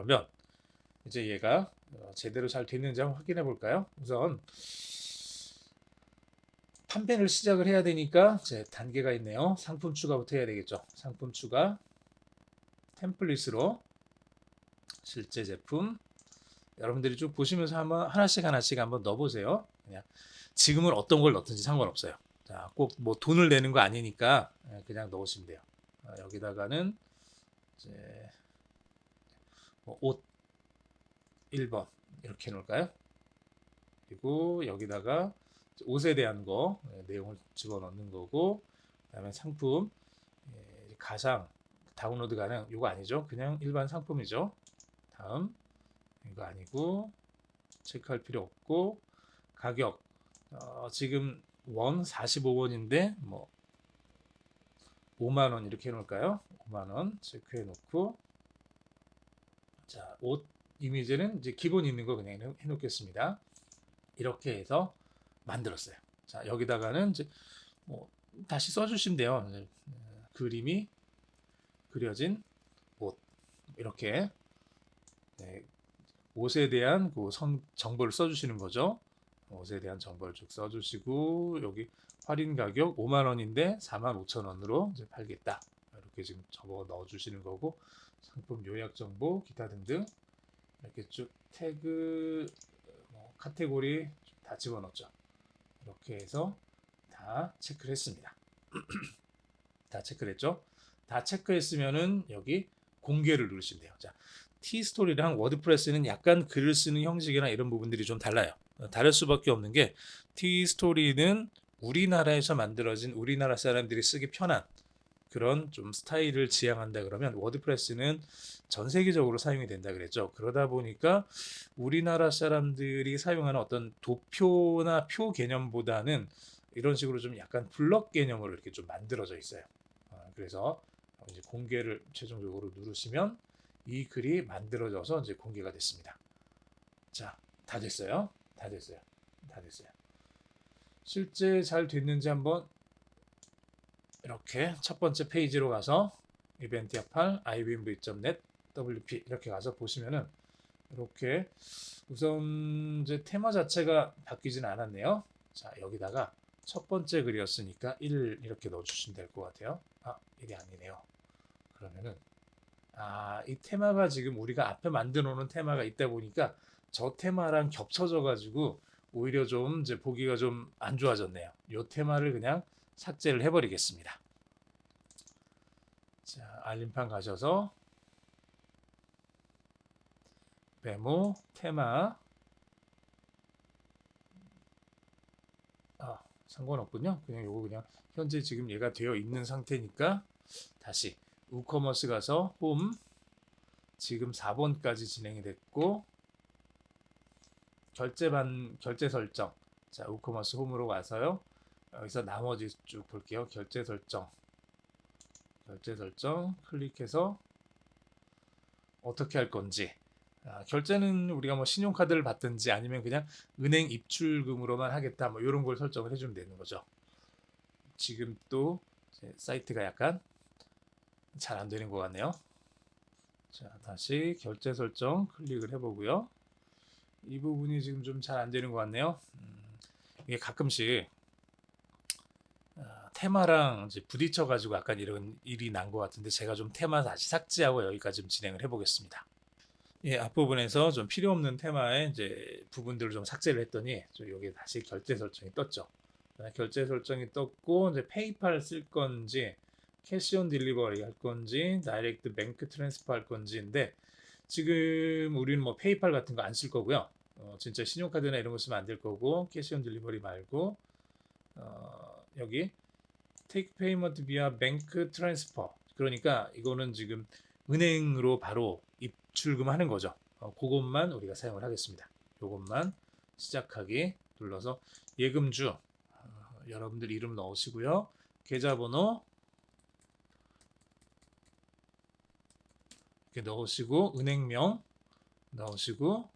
그러면 이제 얘가 제대로 잘 됐는지 한번 확인해 볼까요? 우선 판매를 시작을 해야 되니까 이제 단계가 있네요. 상품 추가부터 해야 되겠죠. 상품 추가, 템플릿으로 실제 제품. 여러분들이 쭉 보시면서 한번 하나씩 한번 넣어보세요. 그냥 지금은 어떤 걸 넣든지 상관없어요. 자, 꼭 뭐 돈을 내는 거 아니니까 그냥 넣으시면 돼요. 여기다가는 이제 뭐옷 1번 이렇게 놓을까요? 그리고 여기다가 옷에 대한 거 내용을 집어넣는 거고, 그다음에 상품 가상 다운로드 가능 이거 아니죠? 그냥 일반 상품이죠. 다음 이거 아니고 체크할 필요 없고, 가격 지금 원 45원인데 뭐 5만 원 이렇게 해놓을까요? 5만 원 체크해 놓고, 자, 옷 이미지는 이제 기본 있는 거 그냥 해놓겠습니다. 이렇게 해서 만들었어요. 자, 여기다가는 이제 뭐 다시 써주시면 돼요. 그림이 그려진 옷 이렇게 네, 옷에 대한 그 정보를 써주시는 거죠. 옷에 대한 정보를 쭉 써주시고, 여기 할인 가격 5만 원인데 4만 5천 원으로 이제 팔겠다. 이렇게 지금 적어 넣어주시는 거고, 상품 요약 정보 기타 등등 이렇게 쭉 태그 카테고리 다 집어넣죠. 이렇게 해서 다 체크를 했습니다. 다 체크를 했죠. 다 체크했으면은 여기 공개를 누르시면 돼요. 자, T스토리랑 워드프레스는 약간 글을 쓰는 형식이나 이런 부분들이 좀 달라요. 다를 수밖에 없는 게, T스토리는 우리나라에서 만들어진 우리나라 사람들이 쓰기 편한 그런 좀 스타일을 지향한다 그러면, 워드프레스는 전 세계적으로 사용이 된다 그랬죠. 그러다 보니까 우리나라 사람들이 사용하는 어떤 도표나 표 개념보다는 이런 식으로 좀 약간 블럭 개념으로 이렇게 좀 만들어져 있어요. 그래서 이제 공개를 최종적으로 누르시면 이 글이 만들어져서 이제 공개가 됐습니다. 자, 다 됐어요. 다 됐어요. 다 됐어요. 실제 잘 됐는지 한번 이렇게 첫 번째 페이지로 가서 이벤트 약팔 ibmv.net wp 이렇게 가서 보시면은 이렇게 우선 이제 테마 자체가 바뀌지는 않았네요. 자, 여기다가 첫 번째 글이었으니까 1 이렇게 넣어주시면 될 것 같아요. 아, 이게 아니네요. 그러면은 이 테마가 지금 우리가 앞에 만들어 놓은 테마가 있다 보니까 저 테마랑 겹쳐져 가지고 오히려 좀 이제 보기가 좀 안 좋아졌네요. 이 테마를 그냥 삭제를 해버리겠습니다. 자, 알림판 가셔서 메모 테마, 상관없군요. 그냥 요거 그냥 현재 지금 얘가 되어 있는 상태니까 다시 우커머스 가서 홈, 지금 4번까지 진행이 됐고, 결제 설정. 자, 우커머스 홈으로 가서요. 여기서 나머지 쭉 볼게요. 결제 설정 클릭해서 어떻게 할 건지. 결제는 우리가 뭐 신용카드를 받든지 아니면 그냥 은행 입출금으로만 하겠다, 뭐 이런 걸 설정을 해주면 되는 거죠. 지금 또 사이트가 약간 잘 안 되는 것 같네요. 자, 다시 결제 설정 클릭을 해보고요. 이 부분이 지금 좀 잘 안 되는 것 같네요. 이게 가끔씩 테마랑 이제 부딪혀가지고 약간 이런 일이 난 것 같은데, 제가 좀 테마 다시 삭제하고 여기까지 좀 진행을 해보겠습니다. 예, 앞부분에서 좀 필요 없는 테마의 이제 부분들을 좀 삭제를 했더니 여기 다시 결제 설정이 떴죠. 결제 설정이 떴고, 이제 페이팔 쓸 건지 캐시 온 딜리버리 할 건지 다이렉트 뱅크 트랜스퍼 할 건지인데, 지금 우리는 뭐 페이팔 같은 거 안 쓸 거고요. 진짜 신용카드나 이런 거 쓰면 안 될 거고, 캐시 온 딜리버리 말고 여기 take payment via bank transfer, 그러니까 이거는 지금 은행으로 바로 입출금하는 거죠. 그것만 우리가 사용을 하겠습니다. 이것만 시작하기 눌러서 예금주 여러분들 이름 넣으시고요. 계좌번호 이렇게 넣으시고, 은행명 넣으시고,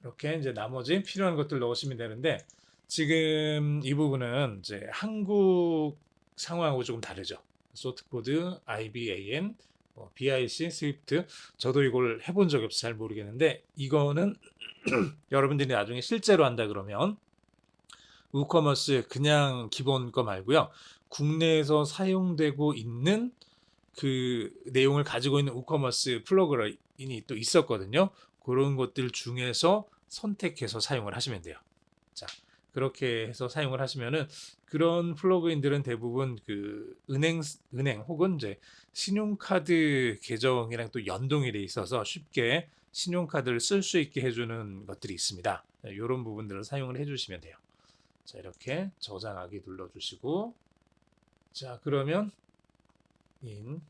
이렇게 이제 나머지 필요한 것들 넣으시면 되는데, 지금 이 부분은 이제 한국 상황하고 조금 다르죠. 소트 코드 IBAN BIC, 스위프트. 저도 이걸 해본 적이 없어서 잘 모르겠는데 이거는 여러분들이 나중에 실제로 한다 그러면 우커머스 그냥 기본 거 말고요. 국내에서 사용되고 있는 그 내용을 가지고 있는 우커머스 플러그인이 또 있었거든요. 그런 것들 중에서 선택해서 사용을 하시면 돼요. 자, 그렇게 해서 사용을 하시면은 그런 플러그인들은 대부분 그 은행 혹은 이제 신용카드 계정이랑 또 연동이 돼 있어서 쉽게 신용카드를 쓸 수 있게 해주는 것들이 있습니다. 이런 부분들을 사용을 해주시면 돼요. 자, 이렇게 저장하기 눌러주시고, 자, 그러면 인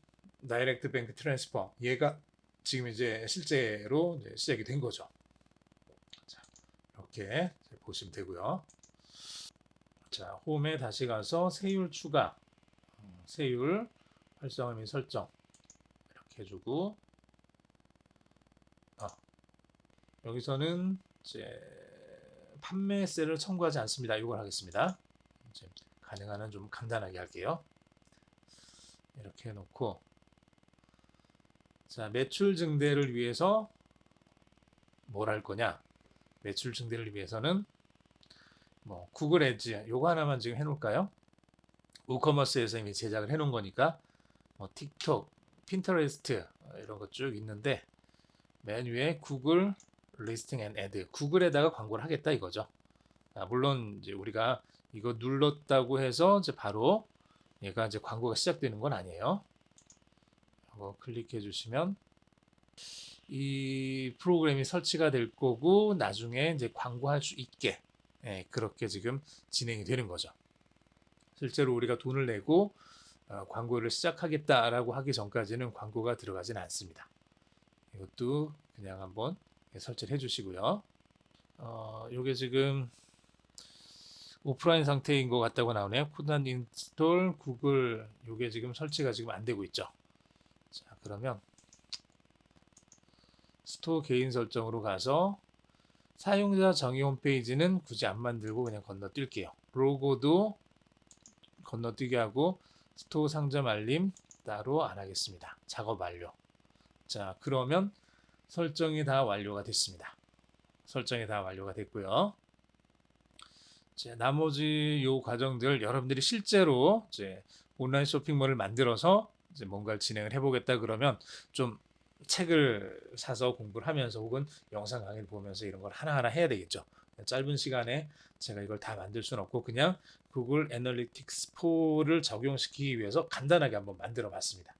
다이렉트 뱅크 트랜스퍼, 얘가 지금 이제 실제로 이제 시작이 된 거죠. 자, 이렇게 보시면 되고요. 자, 홈에 다시 가서 세율 추가, 세율 활성화 및 설정 이렇게 해주고, 여기서는 이제 판매세를 청구하지 않습니다. 이걸 하겠습니다. 이제 가능한 한 좀 간단하게 할게요. 이렇게 해놓고, 자, 매출 증대를 위해서 뭘 할 거냐? 매출 증대를 위해서는 뭐 구글 애즈 요거 하나만 지금 해놓을까요? 우커머스에서 이미 제작을 해놓은 거니까 뭐 틱톡, 핀터레스트 이런 것 쭉 있는데 맨 위에 구글 리스팅 앤 애드, 구글에다가 광고를 하겠다 이거죠. 물론 이제 우리가 이거 눌렀다고 해서 이제 바로 얘가 이제 광고가 시작되는 건 아니에요. 이거 클릭해 주시면 이 프로그램이 설치가 될 거고 나중에 이제 광고할 수 있게 그렇게 지금 진행이 되는 거죠. 실제로 우리가 돈을 내고 광고를 시작하겠다라고 하기 전까지는 광고가 들어가지는 않습니다. 이것도 그냥 한번 설치를 해주시고요. 요게 지금 오프라인 상태인 것 같다고 나오네요. 코단 인스톨 구글 요게 지금 설치가 지금 안 되고 있죠. 자, 그러면 스토어 개인 설정으로 가서 사용자 정의 홈페이지는 굳이 안 만들고 그냥 건너뛸게요. 로고도 건너뛰게 하고 스토어 상점 알림 따로 안 하겠습니다. 작업 완료. 자, 그러면 설정이 다 완료가 됐습니다. 설정이 다 완료가 됐고요. 이제 나머지 요 과정들 여러분들이 실제로 이제 온라인 쇼핑몰을 만들어서 이제 뭔가를 진행을 해보겠다 그러면 좀 책을 사서 공부를 하면서 혹은 영상 강의를 보면서 이런 걸 하나하나 해야 되겠죠. 짧은 시간에 제가 이걸 다 만들 수는 없고 그냥 구글 애널리틱스 4를 적용시키기 위해서 간단하게 한번 만들어 봤습니다.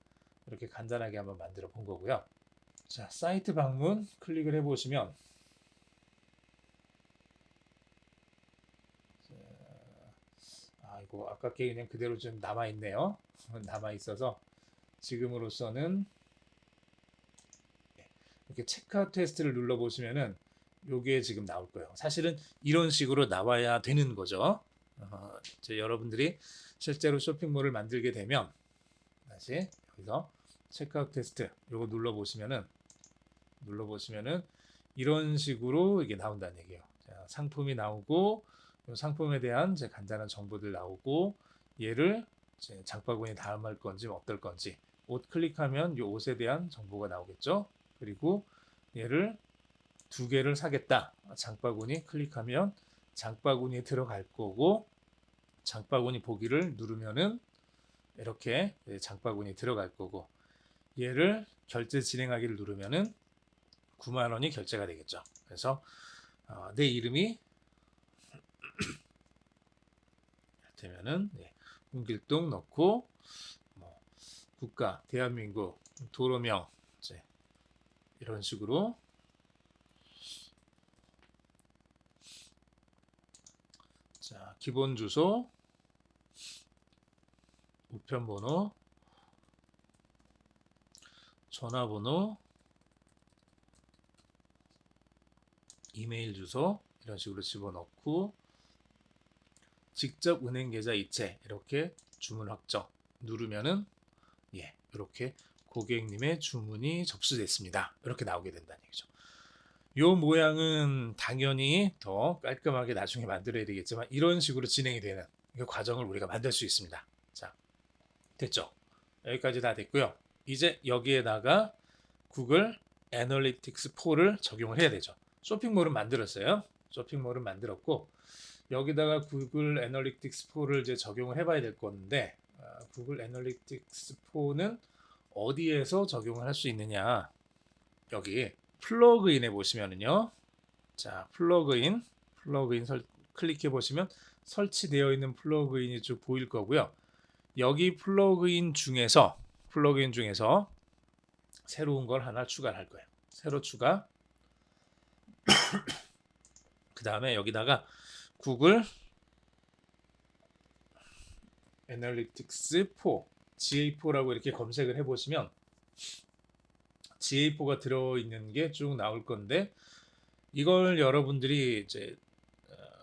이렇게 간단하게 한번 만들어 본 거고요. 자, 사이트 방문 클릭을 해 보시면 이거 아깝게 그냥 그대로 좀 남아 있네요. 남아 있어서 지금으로서는 이렇게 체크아웃 테스트를 눌러 보시면은 요게 지금 나올 거예요. 사실은 이런 식으로 나와야 되는 거죠. 이제 여러분들이 실제로 쇼핑몰을 만들게 되면 다시 여기서 체크아웃 테스트 요거 눌러 보시면은 이런 식으로 이게 나온다는 얘기예요. 자, 상품이 나오고 상품에 대한 이제 간단한 정보들 나오고 얘를 이제 장바구니에 담을 건지 어떨 건지 옷 클릭하면 이 옷에 대한 정보가 나오겠죠. 그리고 얘를 두 개를 사겠다. 장바구니 클릭하면 장바구니에 들어갈 거고 장바구니 보기를 누르면은 이렇게 장바구니에 들어갈 거고 얘를 결제 진행하기를 누르면은 9만 원이 결제가 되겠죠. 그래서 내 이름이 되면은 홍길동 넣고 뭐 국가 대한민국 도로명 이제 이런 식으로 자 기본 주소 우편번호 전화번호 이메일 주소 이런 식으로 집어넣고 직접 은행 계좌 이체 이렇게 주문 확정 누르면은 이렇게 고객님의 주문이 접수됐습니다. 이렇게 나오게 된다는 얘기죠. 요 모양은 당연히 더 깔끔하게 나중에 만들어야 되겠지만 이런 식으로 진행이 되는 이 과정을 우리가 만들 수 있습니다. 자, 됐죠? 여기까지 다 됐고요. 이제 여기에다가 구글 애널리틱스 4를 적용을 해야 되죠. 쇼핑몰은 만들었어요. 쇼핑몰은 만들었고 여기다가 구글 애널리틱스 4를 이제 적용을 해봐야 될 건데 구글 애널리틱스 4는 어디에서 적용을 할 수 있느냐? 여기 플러그인에 보시면은요. 자, 플러그인 클릭해 보시면 설치되어 있는 플러그인이 쭉 보일 거고요. 여기 플러그인 중에서 새로운 걸 하나 추가를 할 거예요. 새로 추가. 그 다음에 여기다가 구글 애널리틱스 4 GA4라고 이렇게 검색을 해보시면 GA4가 들어있는 게 쭉 나올 건데 이걸 여러분들이 이제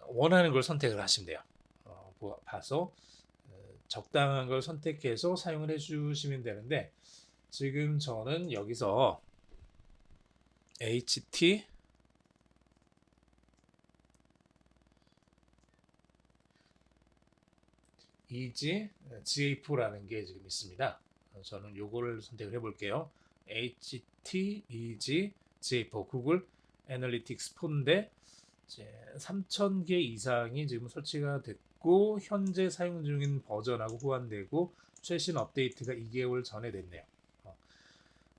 원하는 걸 선택을 하시면 돼요. 봐서 적당한 걸 선택해서 사용을 해주시면 되는데 지금 저는 여기서 HT EG GA4라는 게 지금 있습니다. 저는 요거를 선택을 해볼게요. HT EG GA4 구글 애널리틱스 4인데 3,000개 이상이 지금 설치가 됐고 현재 사용 중인 버전하고 호환되고 최신 업데이트가 2개월 전에 됐네요.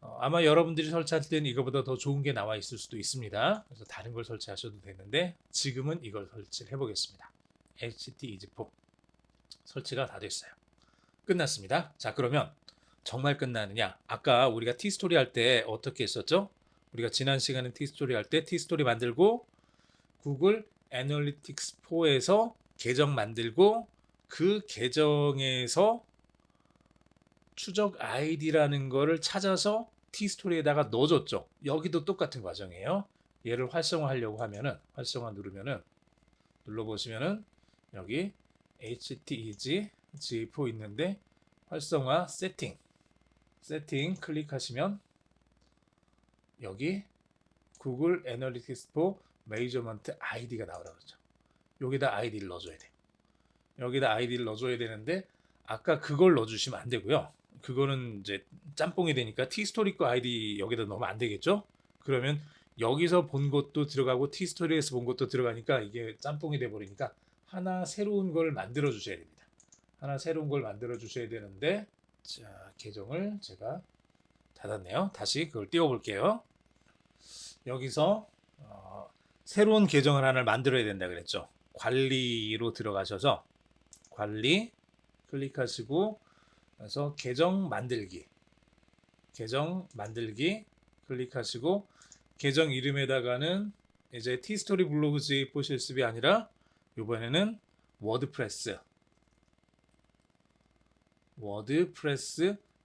아마 여러분들이 설치할 때는 이거보다 더 좋은 게 나와 있을 수도 있습니다. 그래서 다른 걸 설치하셔도 되는데 지금은 이걸 설치를 해보겠습니다. HT EG4 설치가 다 됐어요. 끝났습니다. 자, 그러면 정말 끝나느냐? 아까 우리가 티스토리 할 때 어떻게 했었죠? 우리가 지난 시간에 티스토리 할 때 티스토리 만들고 구글 애널리틱스 4에서 계정 만들고 그 계정에서 추적 아이디라는 거를 찾아서 티스토리에다가 넣어줬죠. 여기도 똑같은 과정이에요. 얘를 활성화하려고 하면은 활성화 누르면은 눌러보시면은 여기 HTEG G4 있는데 활성화 세팅 클릭하시면 여기 구글 애널리틱스 4 메이저먼트 아이디가 나오라고 그러죠. 여기다 아이디를 넣어줘야 돼요. 여기다 아이디를 넣어줘야 되는데 아까 그걸 넣어주시면 안 되고요. 그거는 이제 짬뽕이 되니까 티스토리 거 아이디 여기다 넣으면 안 되겠죠. 그러면 여기서 본 것도 들어가고 티스토리에서 본 것도 들어가니까 이게 짬뽕이 돼 버리니까 하나 새로운 걸 만들어 주셔야 됩니다. 하나 새로운 걸 만들어 주셔야 되는데 자, 계정을 제가 닫았네요. 다시 그걸 띄워 볼게요. 여기서 새로운 계정을 하나 만들어야 된다 그랬죠. 관리로 들어가셔서 관리 클릭하시고 그래서 계정 만들기 클릭하시고 계정 이름에다가는 이제 티스토리 블로그 G4 실습이 아니라 이번에는 워드프레스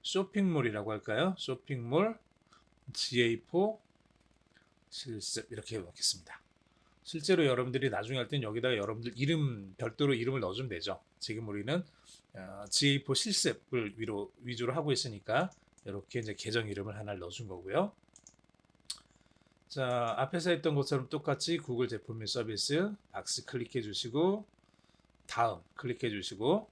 쇼핑몰이라고 할까요? 쇼핑몰 GA4 실습 이렇게 해놓겠습니다. 실제로 여러분들이 나중에 할 땐 여기다가 여러분들 이름 별도로 이름을 넣어주면 되죠. 지금 우리는 GA4 실습을 위주로 하고 있으니까 이렇게 이제 계정 이름을 하나 넣어준 거고요. 자, 앞에서 했던 것처럼 똑같이 구글 제품 및 서비스 박스 클릭해 주시고 다음 클릭해 주시고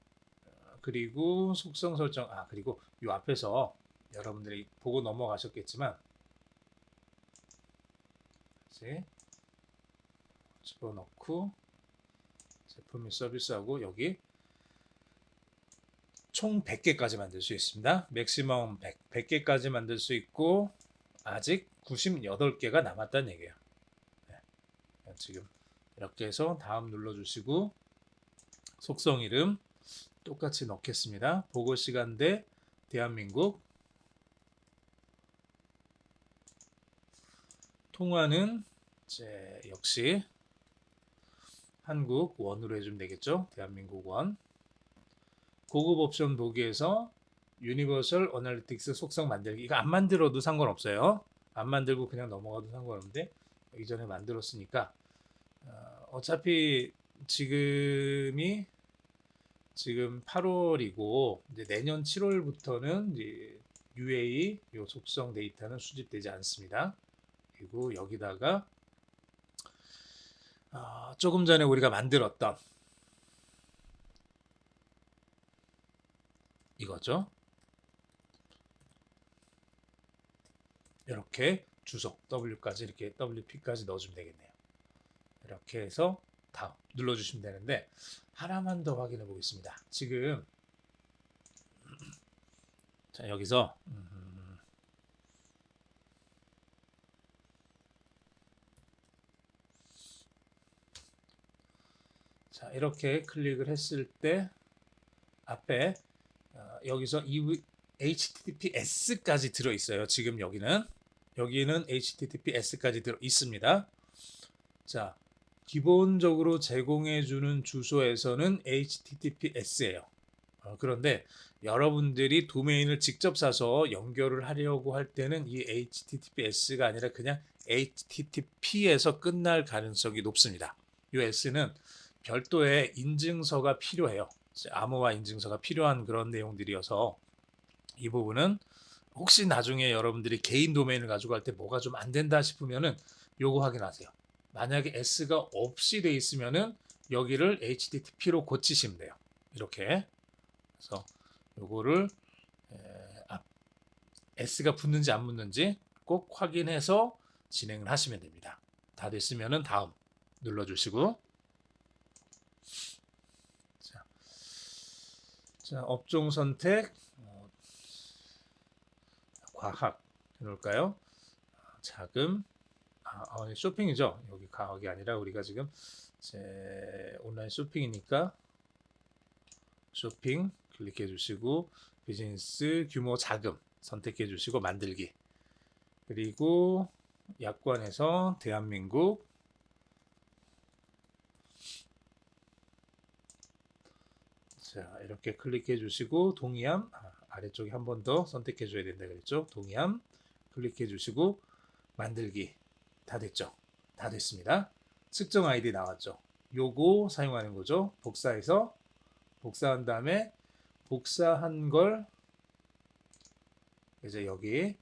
그리고 속성 설정 그리고 이 앞에서 여러분들이 보고 넘어가셨겠지만 다시 집어넣고 제품 및 서비스하고 여기 총 100개까지 만들 수 있습니다. 맥시멈 100개까지 만들 수 있고 아직 98개가 남았다는 얘기예요. 네. 지금 이렇게 해서 다음 눌러주시고 속성 이름 똑같이 넣겠습니다. 보고 시간대 대한민국 통화는 역시 한국 원으로 해주면 되겠죠. 대한민국 원. 고급 옵션 보기에서 유니버설 어널리틱스 속성 만들기 이거 안 만들어도 상관없어요. 안 만들고 그냥 넘어가도 상관없는데 이전에 만들었으니까 어차피 지금 8월이고 이제 내년 7월부터는 이제 UA 요 속성 데이터는 수집되지 않습니다. 그리고 여기다가 조금 전에 우리가 만들었던 이거죠. 이렇게 주소 W까지 이렇게 WP까지 넣어주면 되겠네요. 이렇게 해서 다음 눌러주시면 되는데 하나만 더 확인해 보겠습니다. 지금 자 여기서 자 이렇게 클릭을 했을 때 앞에 여기서 HTTPS까지 들어 있어요. 지금 여기는 HTTPS까지 들어 있습니다. 자 기본적으로 제공해 주는 주소에서는 HTTPS예요. 그런데 여러분들이 도메인을 직접 사서 연결을 하려고 할 때는 이 HTTPS가 아니라 그냥 HTTP에서 끝날 가능성이 높습니다. 이 S는 별도의 인증서가 필요해요. 암호화 인증서가 필요한 그런 내용들이어서 이 부분은 혹시 나중에 여러분들이 개인 도메인을 가지고 할 때 뭐가 좀 안 된다 싶으면은 요거 확인하세요. 만약에 S가 없이 돼 있으면은 여기를 HTTP로 고치시면 돼요. 이렇게. 그래서 요거를 S가 붙는지 안 붙는지 꼭 확인해서 진행을 하시면 됩니다. 다 됐으면은 다음 눌러주시고 자 업종 선택 과학 해놓을까요? 자금 쇼핑이죠. 여기 과학이 아니라 우리가 지금 온라인 쇼핑이니까 쇼핑 클릭해 주시고 비즈니스 규모 자금 선택해 주시고 만들기 그리고 약관에서 대한민국 자 이렇게 클릭해 주시고 동의함 아래쪽에 한 번 더 선택해 줘야 된다 그랬죠. 동의함 클릭해 주시고 만들기 다 됐죠. 다 됐습니다. 측정 아이디 나왔죠. 요거 사용하는 거죠. 복사해서 복사한 다음에 복사한 걸 이제 여기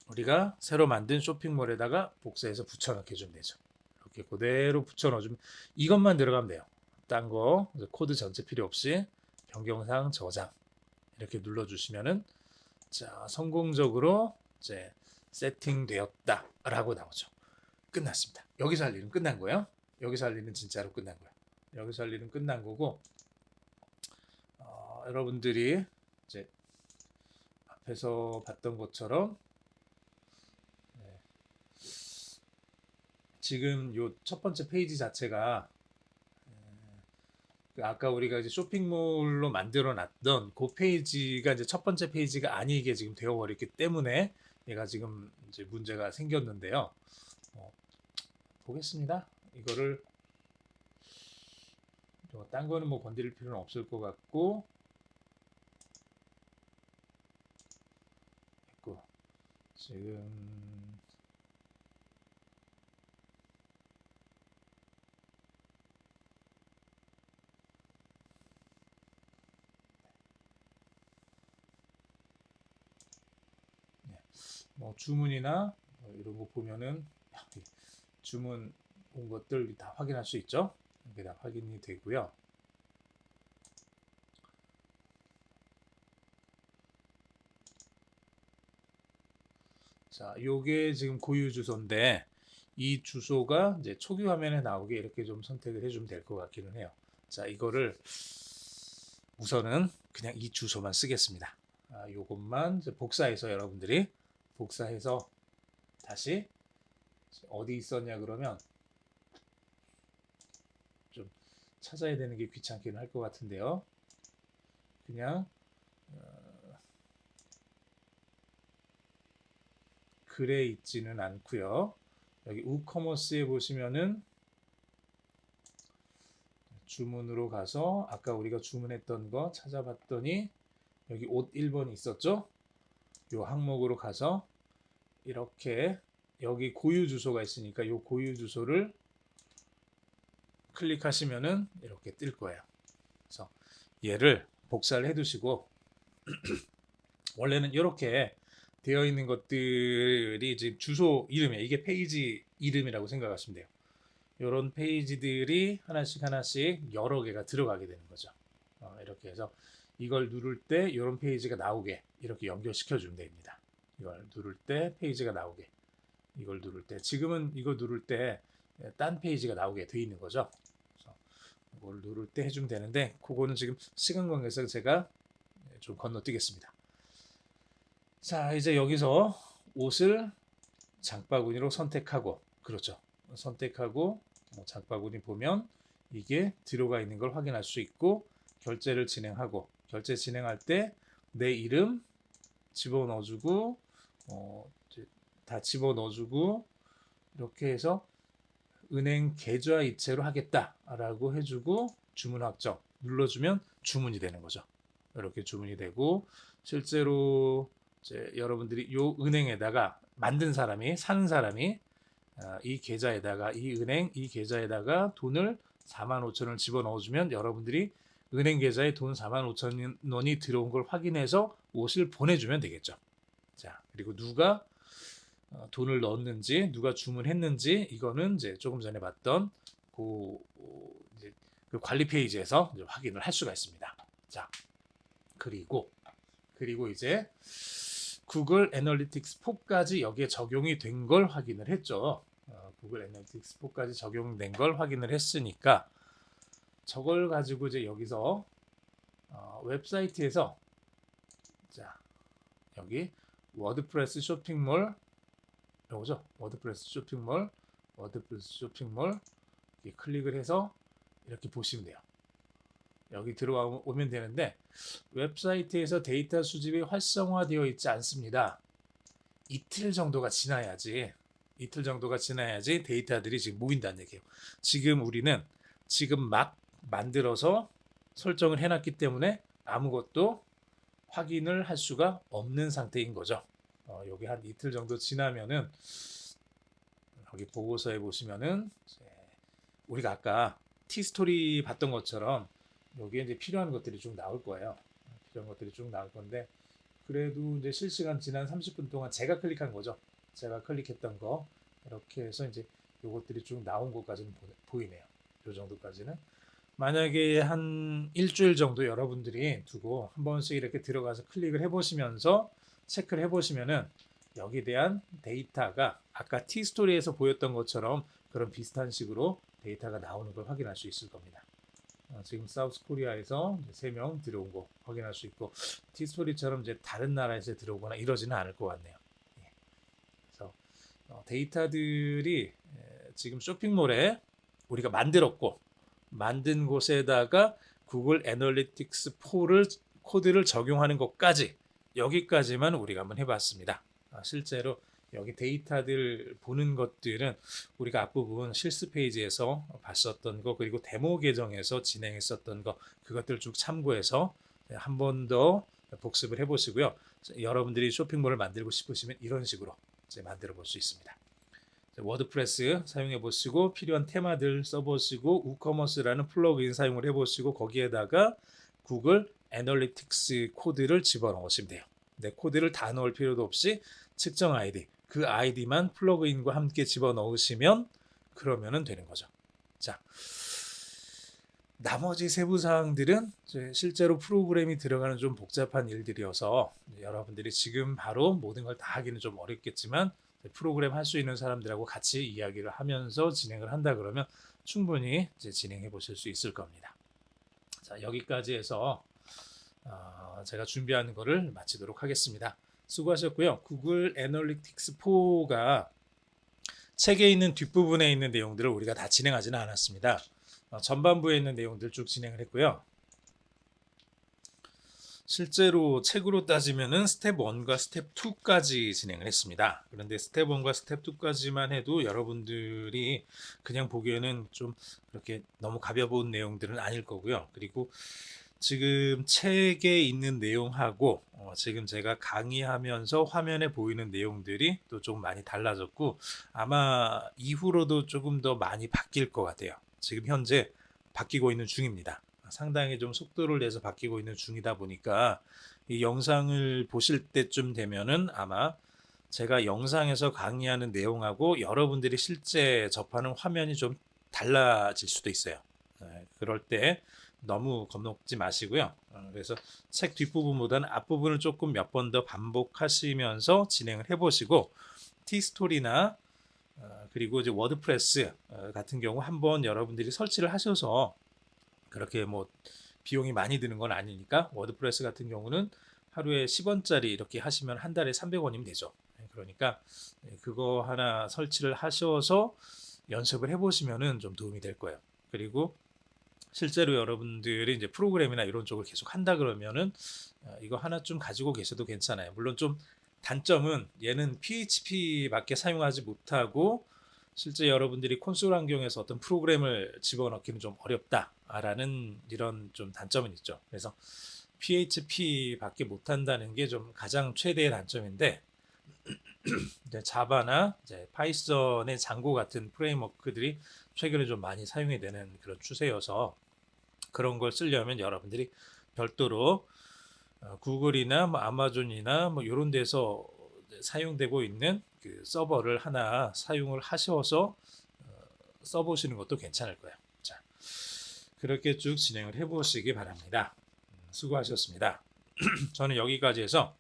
우리가 새로 만든 쇼핑몰에다가 복사해서 붙여넣게 해주면 되죠. 이렇게 그대로 붙여넣어주면 이것만 들어가면 돼요. 딴 거 코드 전체 필요 없이 변경사항 저장 이렇게 눌러주시면은 자 성공적으로 이제 세팅되었다라고 나오죠. 끝났습니다. 여기서 할 일은 끝난 거예요. 여기서 할 일은 진짜로 끝난 거예요. 여기서 할 일은 끝난 거고 여러분들이 이제 앞에서 봤던 것처럼 지금 요 첫 번째 페이지 자체가 아까 우리가 이제 쇼핑몰로 만들어 놨던 그 페이지가 이제 첫 번째 페이지가 아니게 지금 되어버렸기 때문에 얘가 지금 이제 문제가 생겼는데요. 보겠습니다. 이거를 딴 거는 뭐 건드릴 필요는 없을 것 같고 지금 뭐 주문이나 이런 거 보면은 주문 온 것들 다 확인할 수 있죠. 이게 다 확인이 되고요. 자, 요게 지금 고유 주소인데 이 주소가 이제 초기 화면에 나오게 이렇게 좀 선택을 해주면 될 것 같기는 해요. 자, 이거를 우선은 그냥 이 주소만 쓰겠습니다. 요것만 복사해서 여러분들이 복사해서 다시 어디 있었냐 그러면 좀 찾아야 되는 게 귀찮기는 할 것 같은데요. 그냥 글에 있지는 않고요. 여기 우커머스에 보시면은 주문으로 가서 아까 우리가 주문했던 거 찾아봤더니 여기 옷 1번이 있었죠. 요 항목으로 가서 이렇게 여기 고유 주소가 있으니까 이 고유 주소를 클릭하시면은 이렇게 뜰 거예요. 그래서 얘를 복사를 해두시고 원래는 이렇게 되어 있는 것들이 지금 주소 이름이에요. 이게 페이지 이름이라고 생각하시면 돼요. 이런 페이지들이 하나씩 여러 개가 들어가게 되는 거죠. 이렇게 해서 이걸 누를 때 이런 페이지가 나오게 이렇게 연결시켜 주면 됩니다. 이걸 누를 때 페이지가 나오게, 이걸 누를 때, 지금은 이거 누를 때 딴 페이지가 나오게 돼 있는 거죠. 그래서 이걸 누를 때 해주면 되는데, 그거는 지금 시간 관계에서 제가 좀 건너뛰겠습니다. 자, 이제 여기서 옷을 장바구니로 선택하고, 그렇죠. 선택하고 장바구니 보면 이게 들어가 있는 걸 확인할 수 있고, 결제를 진행하고, 결제 진행할 때 내 이름 집어넣어주고, 다 집어넣어주고, 이렇게 해서 은행 계좌 이체로 하겠다라고 해주고 주문 확정 눌러주면 주문이 되는 거죠. 이렇게 주문이 되고, 실제로 이제 여러분들이 이 은행에다가 만든 사람이, 사는 사람이 이 계좌에다가, 이 은행 이 계좌에다가 돈을 45,000원을 집어넣어주면 여러분들이 은행 계좌에 돈 45,000원이 들어온 걸 확인해서 옷을 보내주면 되겠죠. 자, 그리고 누가 돈을 넣었는지, 누가 주문했는지, 이거는 이제 조금 전에 봤던 이제 그 관리 페이지에서 이제 확인을 할 수가 있습니다. 자, 그리고 이제 구글 애널리틱스 4까지 여기에 적용이 된 걸 확인을 했죠. 구글 애널리틱스 4까지 적용된 걸 확인을 했으니까 저걸 가지고 이제 여기서 웹사이트에서, 자, 여기 워드프레스 쇼핑몰, 이거죠. 워드프레스 쇼핑몰 클릭을 해서 이렇게 보시면 돼요. 여기 들어오면 되는데, 웹사이트에서 데이터 수집이 활성화되어 있지 않습니다. 이틀 정도가 지나야지 데이터들이 지금 모인다는 얘기예요. 지금 우리는 지금 막 만들어서 설정을 해놨기 때문에 아무것도 확인을 할 수가 없는 상태인 거죠. 여기 한 이틀 정도 지나면은, 여기 보고서에 보시면은 우리가 아까 티스토리 봤던 것처럼 여기에 이제 필요한 것들이 쭉 나올 거예요. 필요한 것들이 쭉 나올 건데, 그래도 이제 실시간 지난 30분 동안 제가 클릭한 거죠. 제가 클릭했던 거, 이렇게 해서 이제 요것들이 쭉 나온 것까지는 보이네요. 요 정도까지는. 만약에 한 일주일 정도 여러분들이 두고 한 번씩 이렇게 들어가서 클릭을 해보시면서 체크를 해보시면은 여기에 대한 데이터가 아까 티스토리에서 보였던 것처럼 그런 비슷한 식으로 데이터가 나오는 걸 확인할 수 있을 겁니다. 지금 사우스 코리아에서 3명 들어온 거 확인할 수 있고, 티스토리처럼 이제 다른 나라에서 들어오거나 이러지는 않을 것 같네요. 그래서 데이터들이 지금 쇼핑몰에 우리가 만들었고, 만든 곳에다가 구글 애널리틱스 4를 코드를 적용하는 것까지, 여기까지만 우리가 한번 해봤습니다. 실제로 여기 데이터들 보는 것들은 우리가 앞부분 실습 페이지에서 봤었던 거, 그리고 데모 계정에서 진행했었던 거, 그것들 쭉 참고해서 한 번 더 복습을 해보시고요. 여러분들이 쇼핑몰을 만들고 싶으시면 이런 식으로 이제 만들어 볼 수 있습니다. 워드프레스 사용해 보시고, 필요한 테마들 써보시고, 우커머스라는 플러그인 사용을 해보시고, 거기에다가 구글 애널리틱스 코드를 집어넣으시면 돼요. 네, 코드를 다 넣을 필요도 없이 측정 아이디, 그 아이디만 플러그인과 함께 집어넣으시면 그러면은 되는 거죠. 자, 나머지 세부 사항들은 실제로 프로그램이 들어가는 좀 복잡한 일들이어서 여러분들이 지금 바로 모든 걸 다 하기는 좀 어렵겠지만, 프로그램 할 수 있는 사람들하고 같이 이야기를 하면서 진행을 한다 그러면 충분히 이제 진행해 보실 수 있을 겁니다. 자, 여기까지 해서 제가 준비하는 거를 마치도록 하겠습니다. 수고하셨고요. 구글 애널리틱스 4가 책에 있는 뒷부분에 있는 내용들을 우리가 다 진행하지는 않았습니다. 전반부에 있는 내용들 쭉 진행을 했고요. 실제로 책으로 따지면은 스텝 1과 스텝 2까지 진행을 했습니다. 그런데 스텝 1과 스텝 2까지만 해도 여러분들이 그냥 보기에는 좀 그렇게 너무 가벼운 내용들은 아닐 거고요. 그리고 지금 책에 있는 내용하고 지금 제가 강의하면서 화면에 보이는 내용들이 또 좀 많이 달라졌고, 아마 이후로도 조금 더 많이 바뀔 것 같아요. 지금 현재 바뀌고 있는 중입니다. 상당히 좀 속도를 내서 바뀌고 있는 중이다 보니까 이 영상을 보실 때쯤 되면은 아마 제가 영상에서 강의하는 내용하고 여러분들이 실제 접하는 화면이 좀 달라질 수도 있어요. 그럴 때 너무 겁먹지 마시고요. 그래서 책 뒷부분보다는 앞부분을 조금 몇 번 더 반복하시면서 진행을 해보시고 티스토리나 그리고 이제 워드프레스 같은 경우 한번 여러분들이 설치를 하셔서 그렇게 뭐 비용이 많이 드는 건 아니니까 워드프레스 같은 경우는 하루에 10원짜리 이렇게 하시면 한 달에 300원이면 되죠. 그러니까 그거 하나 설치를 하셔서 연습을 해보시면은 좀 도움이 될 거예요. 그리고 실제로 여러분들이 이제 프로그램이나 이런 쪽을 계속 한다 그러면은 이거 하나쯤 가지고 계셔도 괜찮아요. 물론 좀 단점은 얘는 PHP밖에 사용하지 못하고 실제 여러분들이 콘솔 환경에서 어떤 프로그램을 집어넣기는 좀 어렵다라는 이런 좀 단점은 있죠. 그래서 PHP밖에 못한다는 게 좀 가장 최대의 단점인데 이제 자바나 이제 파이썬의 장고 같은 프레임워크들이 최근에 좀 많이 사용이 되는 그런 추세여서 그런 걸 쓰려면 여러분들이 별도로 구글이나 뭐 아마존이나 뭐 이런 데서 사용되고 있는 그 서버를 하나 사용을 하셔서 써보시는 것도 괜찮을 거예요. 자, 그렇게 쭉 진행을 해보시기 바랍니다. 수고하셨습니다. 저는 여기까지 해서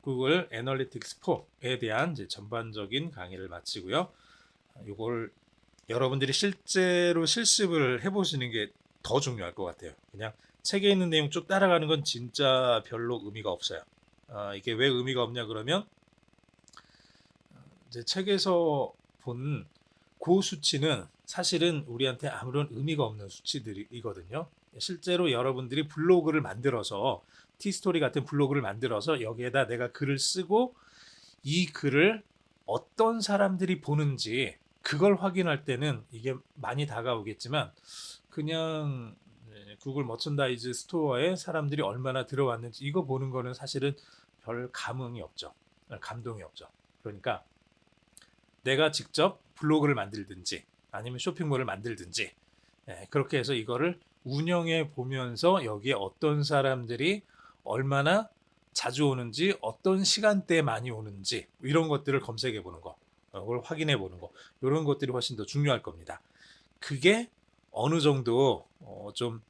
구글 애널리틱스 4에 대한 이제 전반적인 강의를 마치고요. 이걸 여러분들이 실제로 실습을 해보시는 게 더 중요할 것 같아요. 그냥 책에 있는 내용 쭉 따라가는 건 진짜 별로 의미가 없어요. 이게 왜 의미가 없냐 그러면 이제 책에서 본 그 수치는 사실은 우리한테 아무런 의미가 없는 수치들이거든요. 실제로 여러분들이 블로그를 만들어서 티스토리 같은 블로그를 만들어서 여기에다 내가 글을 쓰고 이 글을 어떤 사람들이 보는지 그걸 확인할 때는 이게 많이 다가오겠지만 그냥 구글 머천다이즈 스토어에 사람들이 얼마나 들어왔는지 이거 보는 거는 사실은 별 감흥이 없죠. 감동이 없죠. 그러니까 내가 직접 블로그를 만들든지 아니면 쇼핑몰을 만들든지 그렇게 해서 이거를 운영해 보면서 여기에 어떤 사람들이 얼마나 자주 오는지 어떤 시간대에 많이 오는지 이런 것들을 검색해 보는 거 그걸 확인해 보는 거 이런 것들이 훨씬 더 중요할 겁니다. 그게 어느 정도 좀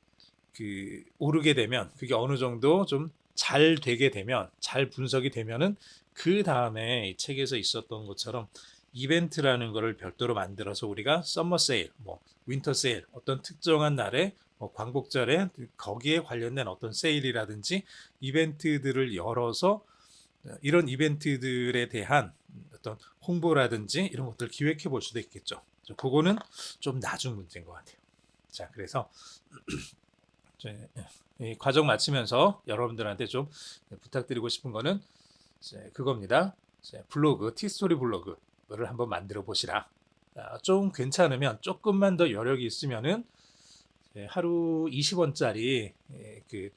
그 오르게 되면 그게 어느 정도 좀 잘 되게 되면 잘 분석이 되면은 그 다음에 이 책에서 있었던 것처럼 이벤트라는 거를 별도로 만들어서 우리가 썸머 세일, 뭐 윈터 세일, 어떤 특정한 날에 뭐 광복절에 거기에 관련된 어떤 세일이라든지 이벤트들을 열어서 이런 이벤트들에 대한 어떤 홍보라든지 이런 것들 기획해 볼 수도 있겠죠. 그거는 좀 나중 문제인 것 같아요. 자, 그래서 이 과정 마치면서 여러분들한테 좀 부탁드리고 싶은 거는 그겁니다. 블로그, 티스토리 블로그를 한번 만들어 보시라. 좀 괜찮으면 조금만 더 여력이 있으면은 하루 20원짜리 그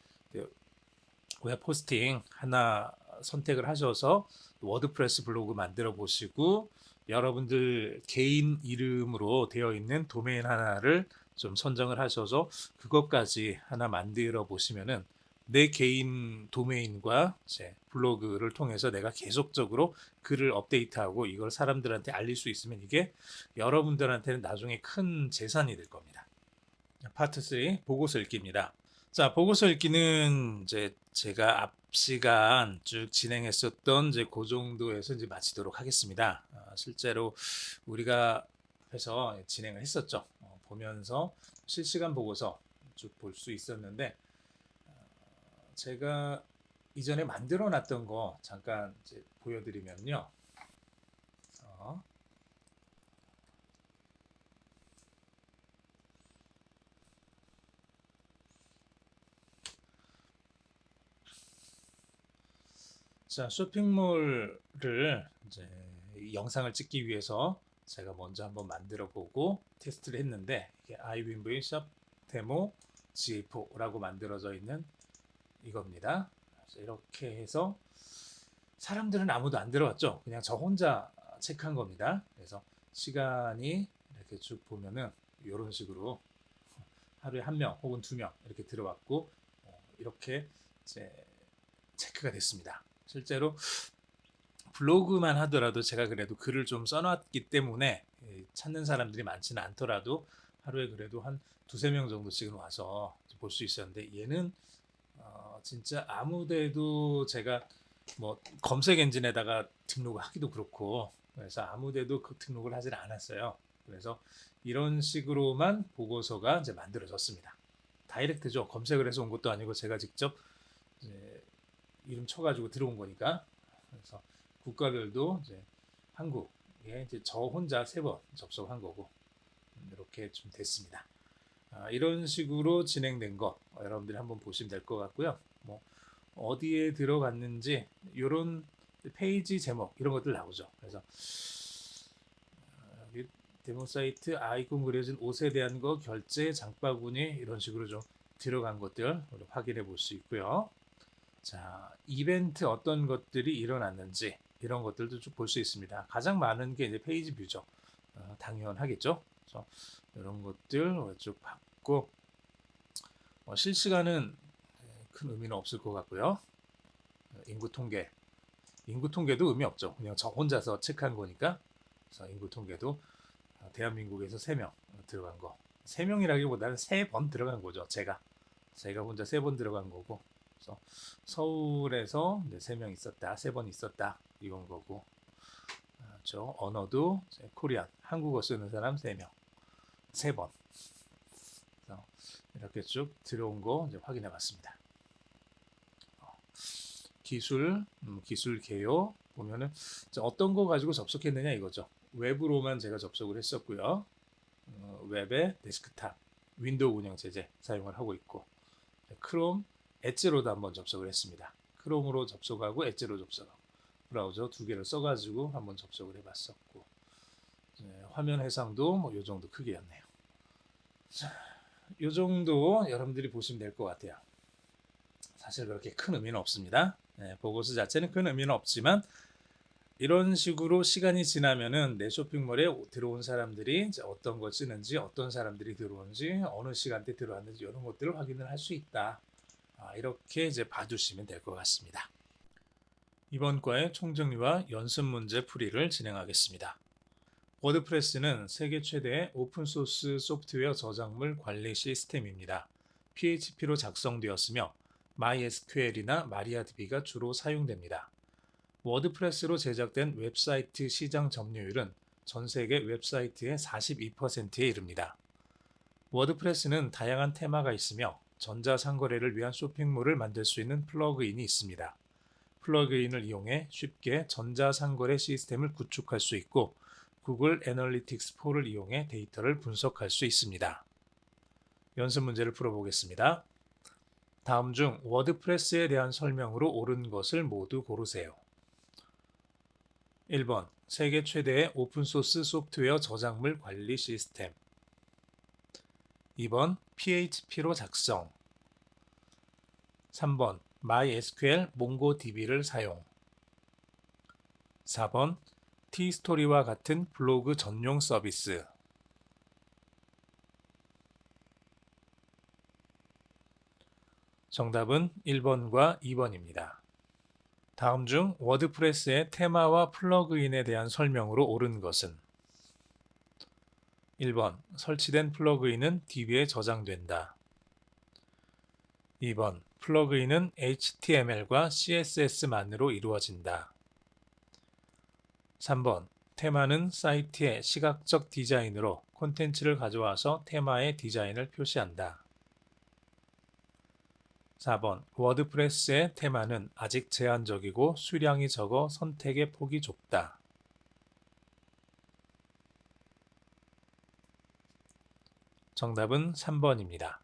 웹 호스팅 하나 선택을 하셔서 워드프레스 블로그 만들어 보시고 여러분들 개인 이름으로 되어 있는 도메인 하나를 좀 선정을 하셔서 그것까지 하나 만들어 보시면은 내 개인 도메인과 블로그를 통해서 내가 계속적으로 글을 업데이트하고 이걸 사람들한테 알릴 수 있으면 이게 여러분들한테는 나중에 큰 재산이 될 겁니다. 파트 3 보고서 읽기입니다. 자, 보고서 읽기는 이제 제가 앞 시간 쭉 진행했었던 이제 그 정도에서 이제 마치도록 하겠습니다. 실제로 우리가 해서 진행을 했었죠. 보면서 실시간 보고서 쭉 볼 수 있었는데 제가 이전에 만들어 놨던 거 잠깐 이제 보여드리면요. 자, 쇼핑몰을 이제 영상을 찍기 위해서 제가 먼저 한번 만들어 보고 테스트를 했는데 이게 iWin부의 샵 데모 G4라고 만들어져 있는 이겁니다. 이렇게 해서 사람들은 아무도 안 들어왔죠. 그냥 저 혼자 체크한 겁니다. 그래서 시간이 이렇게 쭉 보면은 이런 식으로 하루에 1명 혹은 2명 이렇게 들어왔고 이렇게 이제 체크가 됐습니다. 실제로 블로그만 하더라도 제가 그래도 글을 좀 써놨기 때문에 찾는 사람들이 많지는 않더라도 하루에 그래도 한 두세 명 정도씩은 와서 볼 수 있었는데 얘는 진짜 아무데도 제가 뭐 검색 엔진에다가 등록을 하기도 그렇고 그래서 아무데도 그 등록을 하질 않았어요. 그래서 이런 식으로만 보고서가 이제 만들어졌습니다. 다이렉트죠. 검색을 해서 온 것도 아니고 제가 직접 이제 이름 쳐가지고 들어온 거니까. 그래서 국가별도 이제 한국에 이제 저 혼자 3번 접속한 거고 이렇게 좀 됐습니다. 이런 식으로 진행된 거 여러분들이 한번 보시면 될 것 같고요. 뭐 어디에 들어갔는지 이런 페이지 제목 이런 것들 나오죠. 그래서 데모 사이트 아이콘 그려진 옷에 대한 거 결제 장바구니 이런 식으로 좀 들어간 것들 확인해 볼 수 있고요. 자, 이벤트 어떤 것들이 일어났는지 이런 것들도 쭉 볼 수 있습니다. 가장 많은 게 이제 페이지 뷰죠. 당연하겠죠. 그래서 이런 것들 쭉 봤고 실시간은 큰 의미는 없을 것 같고요. 인구 통계도 의미 없죠. 그냥 저 혼자서 체크한 거니까. 그래서 인구 통계도 대한민국에서 3명 들어간 거. 3명이라기보다는 3번 들어간 거죠. 제가 혼자 3번 들어간 거고. 그래서 서울에서 3명 있었다, 3번 있었다 이건 거고. 저 언어도 코리안, 한국어 쓰는 사람 3명, 3번. 이렇게 쭉 들어온 거 이제 확인해 봤습니다. 기술 개요 보면은 어떤 거 가지고 접속했느냐 이거죠. 웹으로만 제가 접속을 했었고요. 웹에 데스크탑, 윈도우 운영 체제 사용을 하고 있고 크롬, 엣지로도 한번 접속을 했습니다. 크롬으로 접속하고 엣지로 접속하고 브라우저 2개를 써가지고 한번 접속을 해봤었고 화면 해상도 뭐 요 정도 크기였네요. 자, 요 정도 여러분들이 보시면 될 것 같아요. 사실 그렇게 큰 의미는 없습니다. 보고서 자체는 큰 의미는 없지만 이런 식으로 시간이 지나면은 내 쇼핑몰에 들어온 사람들이 이제 어떤 거 쓰는지 어떤 사람들이 들어오는지 어느 시간대 들어왔는지 이런 것들을 확인을 할 수 있다. 이렇게 이제 봐주시면 될 것 같습니다. 이번 과의 총정리와 연습 문제 풀이를 진행하겠습니다. 워드프레스는 세계 최대의 오픈소스 소프트웨어 저작물 관리 시스템입니다. PHP로 작성되었으며 MySQL이나 MariaDB가 주로 사용됩니다. 워드프레스로 제작된 웹사이트 시장 점유율은 전 세계 웹사이트의 42%에 이릅니다. 워드프레스는 다양한 테마가 있으며 전자상거래를 위한 쇼핑몰을 만들 수 있는 플러그인이 있습니다. 플러그인을 이용해 쉽게 전자상거래 시스템을 구축할 수 있고 구글 애널리틱스 4를 이용해 데이터를 분석할 수 있습니다. 연습 문제를 풀어보겠습니다. 다음 중 워드프레스에 대한 설명으로 옳은 것을 모두 고르세요. 1번 세계 최대의 오픈소스 소프트웨어 저작물 관리 시스템 2번 PHP로 작성 3번 MySQL, MongoDB를 사용 4번 T스토리와 같은 블로그 전용 서비스 정답은 1번과 2번입니다. 다음 중 워드프레스의 테마와 플러그인에 대한 설명으로 옳은 것은 1번 설치된 플러그인은 DB에 저장된다. 2번 플러그인은 HTML과 CSS만으로 이루어진다. 3번 테마는 사이트의 시각적 디자인으로 콘텐츠를 가져와서 테마의 디자인을 표시한다. 4번 워드프레스의 테마는 아직 제한적이고 수량이 적어 선택의 폭이 좁다. 정답은 3번입니다.